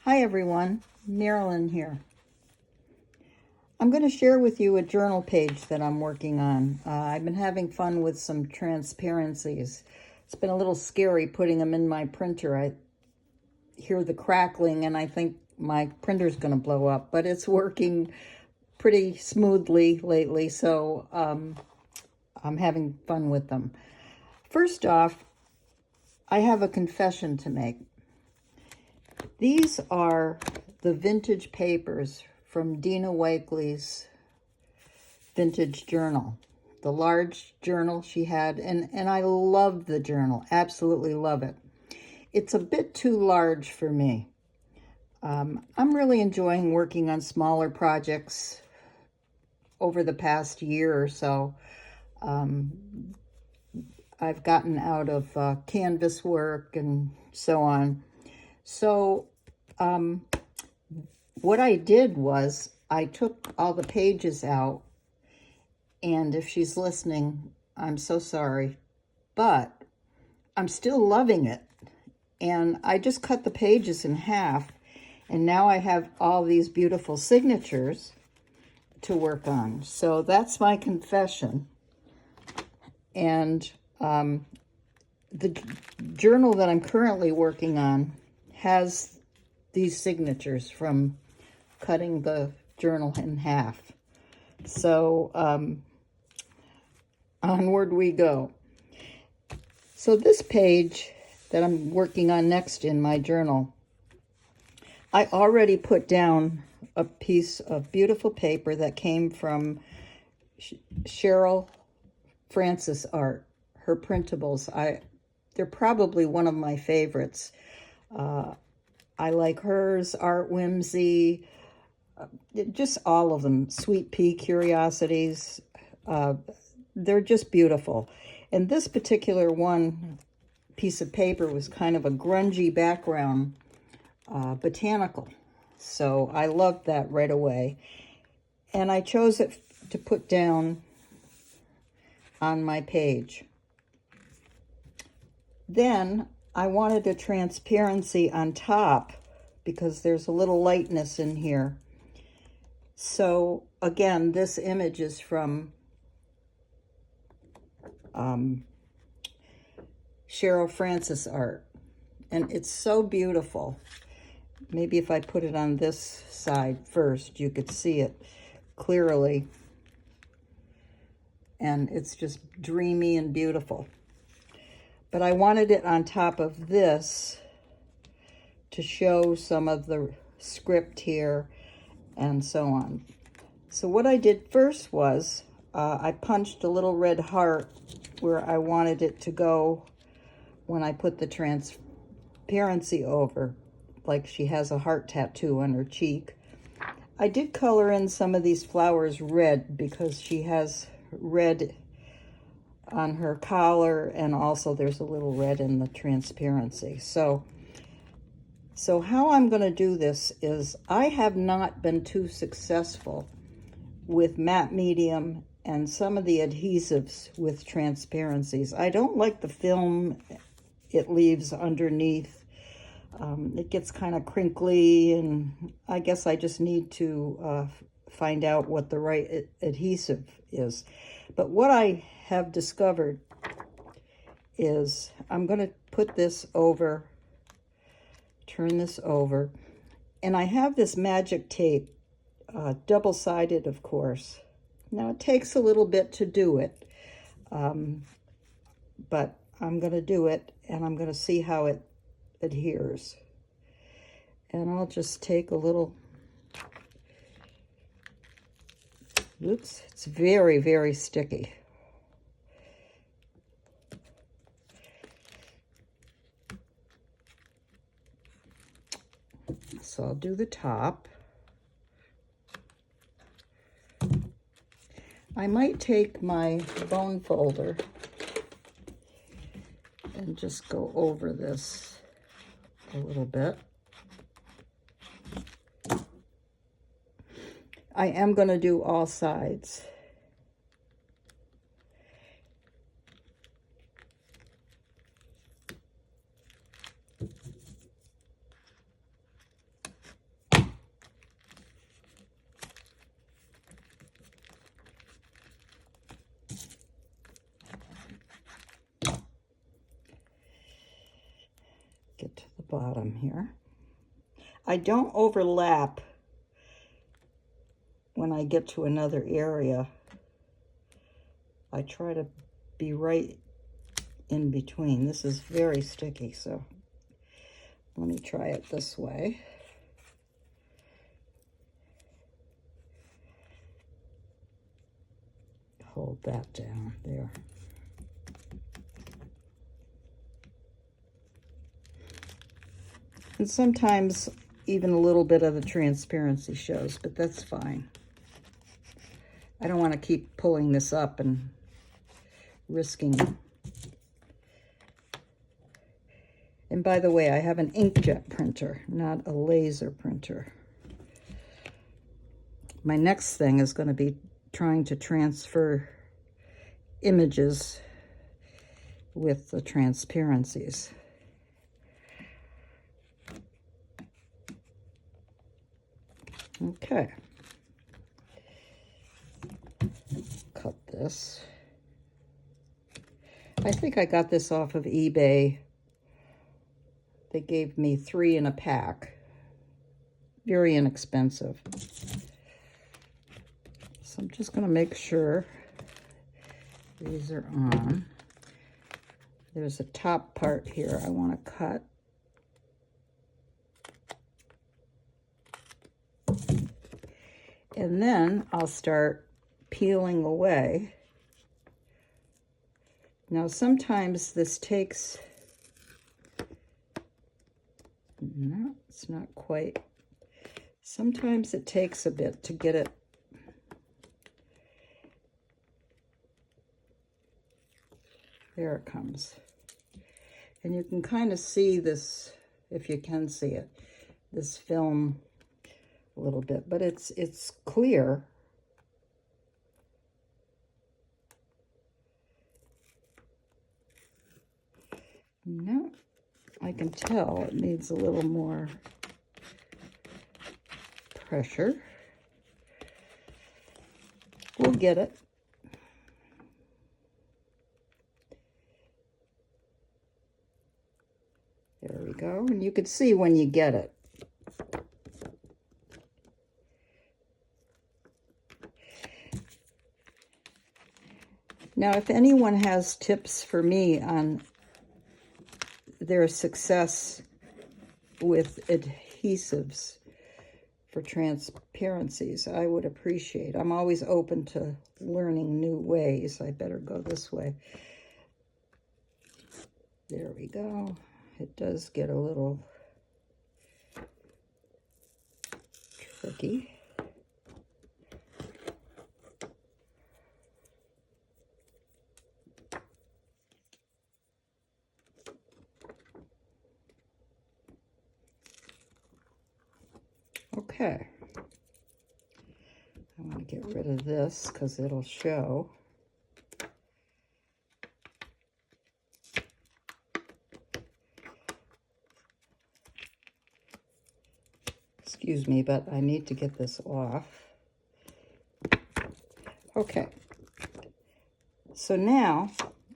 Hi everyone, Marilyn here. I'm going to share with you a journal page that I'm working on. I've been having fun with some transparencies. It's been a little scary putting them in my printer. I hear the crackling and I think my printer's going to blow up, but it's working pretty smoothly lately, so I'm having fun with them. First off, I have a confession to make. These are the vintage papers from Dina Wakely's vintage journal, the large journal she had, and I love the journal, absolutely love it. It's a bit too large for me. I'm really enjoying working on smaller projects over the past year or so. I've gotten out of canvas work and so on. So what I did was I took all the pages out, and if she's listening, I'm so sorry, but I'm still loving it. And I just cut the pages in half, and now I have all these beautiful signatures to work on. So that's my confession. And the journal that I'm currently working on has these signatures from cutting the journal in half. So onward we go. So this page that I'm working on next in my journal, I already put down a piece of beautiful paper that came from Cheryl Francis art, her printables. They're probably one of my favorites. I like hers, Art Whimsy, just all of them. Sweet Pea Curiosities. They're just beautiful. And this particular one piece of paper was kind of a grungy background, botanical. So I loved that right away. And I chose it to put down on my page. Then I wanted a transparency on top because there's a little lightness in here. So again, this image is from Cheryl Francis art, and it's so beautiful. Maybe if I put it on this side first, you could see it clearly. And it's just dreamy and beautiful. But I wanted it on top of this to show some of the script here and so on. So what I did first was I punched a little red heart where I wanted it to go when I put the transparency over, like she has a heart tattoo on her cheek. I did color in some of these flowers red because she has red on her collar, and also there's a little red in the transparency. So how I'm going to do this is I have not been too successful with matte medium and some of the adhesives with transparencies. I don't like the film it leaves underneath. It gets kind of crinkly, and I guess I just need to find out what the right adhesive is. But what I have discovered is I'm going to put this over, turn this over, and I have this magic tape, double-sided, of course. Now, it takes a little bit to do it, but I'm going to do it, and I'm going to see how it adheres. And I'll just take a little, oops, it's very, very sticky. So I'll do the top. I might take my bone folder and just go over this a little bit. I am going to do all sides. bottom here. I don't overlap when I get to another area. I try to be right in between. This is very sticky, so let me try it this way. Hold that down there. And sometimes even a little bit of the transparency shows, but that's fine. I don't want to keep pulling this up and risking. And by the way, I have an inkjet printer, not a laser printer. My next thing is going to be trying to transfer images with the transparencies. Okay. Cut this. I think I got this off of eBay. They gave me 3 in a pack. Very inexpensive. So I'm just going to make sure these are on. There's a top part here I want to cut. And then I'll start peeling away. Now sometimes this takes, no, it's not quite. Sometimes it takes a bit to get it. There it comes. And you can kind of see this, if you can see it, this film a little bit, but it's clear. No, I can tell it needs a little more pressure. We'll get it. There we go. And you can see when you get it. Now, if anyone has tips for me on their success with adhesives for transparencies, I would appreciate. I'm always open to learning new ways. I better go this way. There we go. It does get a little tricky. Okay. I want to get rid of this because it'll show. Excuse me, but I need to get this off. Okay. So now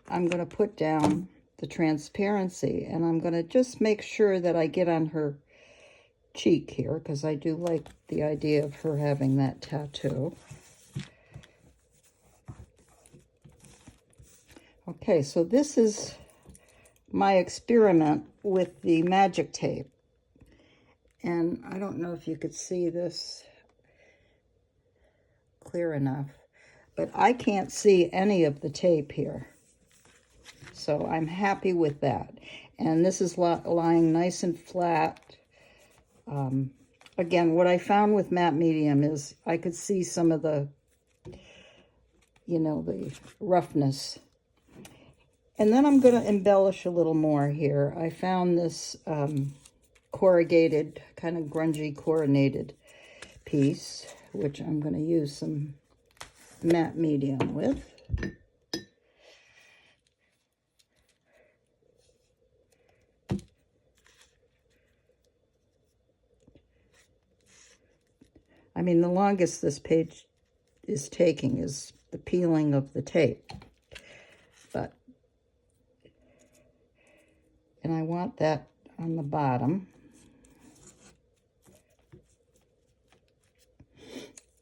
I'm going to put down the transparency, and I'm going to just make sure that I get on her cheek here, because I do like the idea of her having that tattoo. Okay, so this is my experiment with the magic tape. And I don't know if you could see this clear enough, but I can't see any of the tape here. So I'm happy with that. And this is lying nice and flat. Again, what I found with matte medium is I could see some of the, you know, the roughness. And then I'm going to embellish a little more here. I found this corrugated, kind of grungy coordinated piece, which I'm going to use some matte medium with. I mean, the longest this page is taking is the peeling of the tape. But, and I want that, on the bottom.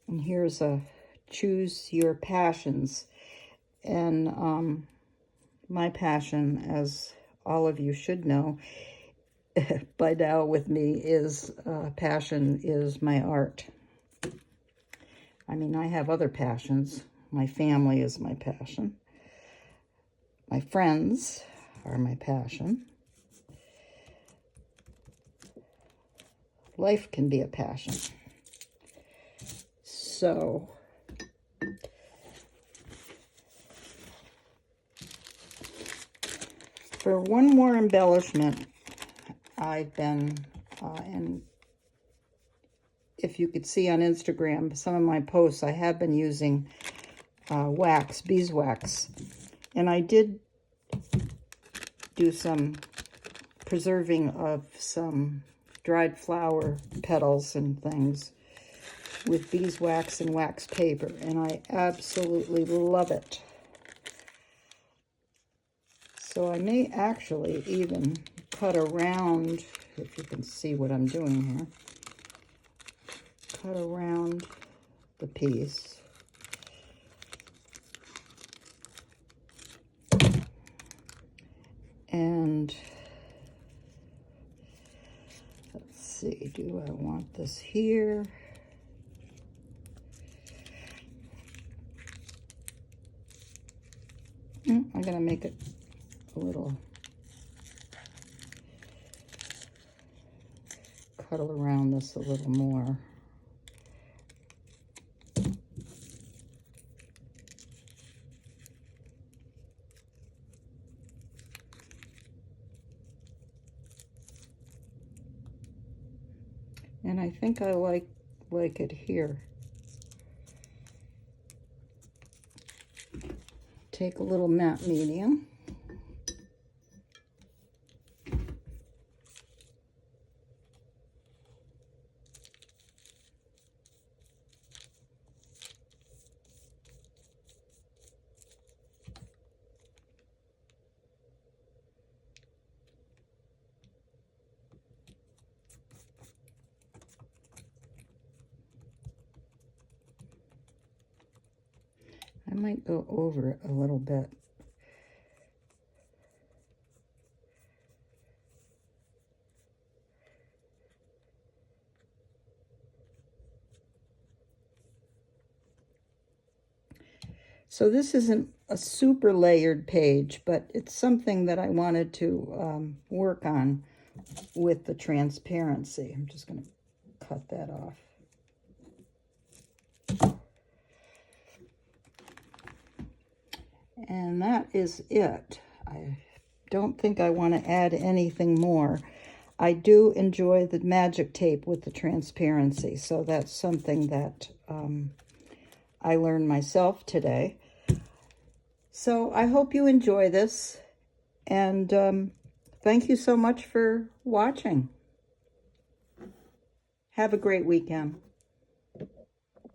And here's a choose your passions. And my passion, as all of you should know by now with me, is passion is my art. I mean, I have other passions. My family is my passion. My friends are my passion. Life can be a passion. So, for one more embellishment, I've been, and if you could see on Instagram, some of my posts, I have been using wax, beeswax. And I did do some preserving of some dried flower petals and things with beeswax and wax paper, and I absolutely love it. So I may actually even cut around, if you can see what I'm doing here, cut around the piece. And let's see, do I want this here? I'm going to make it a little, cuddle around this a little more. And I think I like it here. Take a little matte medium. I might go over it a little bit. So this isn't a super layered page, but it's something that I wanted to work on with the transparency. I'm just going to cut that off. And that is it. I don't think I want to add anything more. I do enjoy the magic tape with the transparency, so that's something that I learned myself today. So I hope you enjoy this, and thank you so much for watching. Have a great weekend.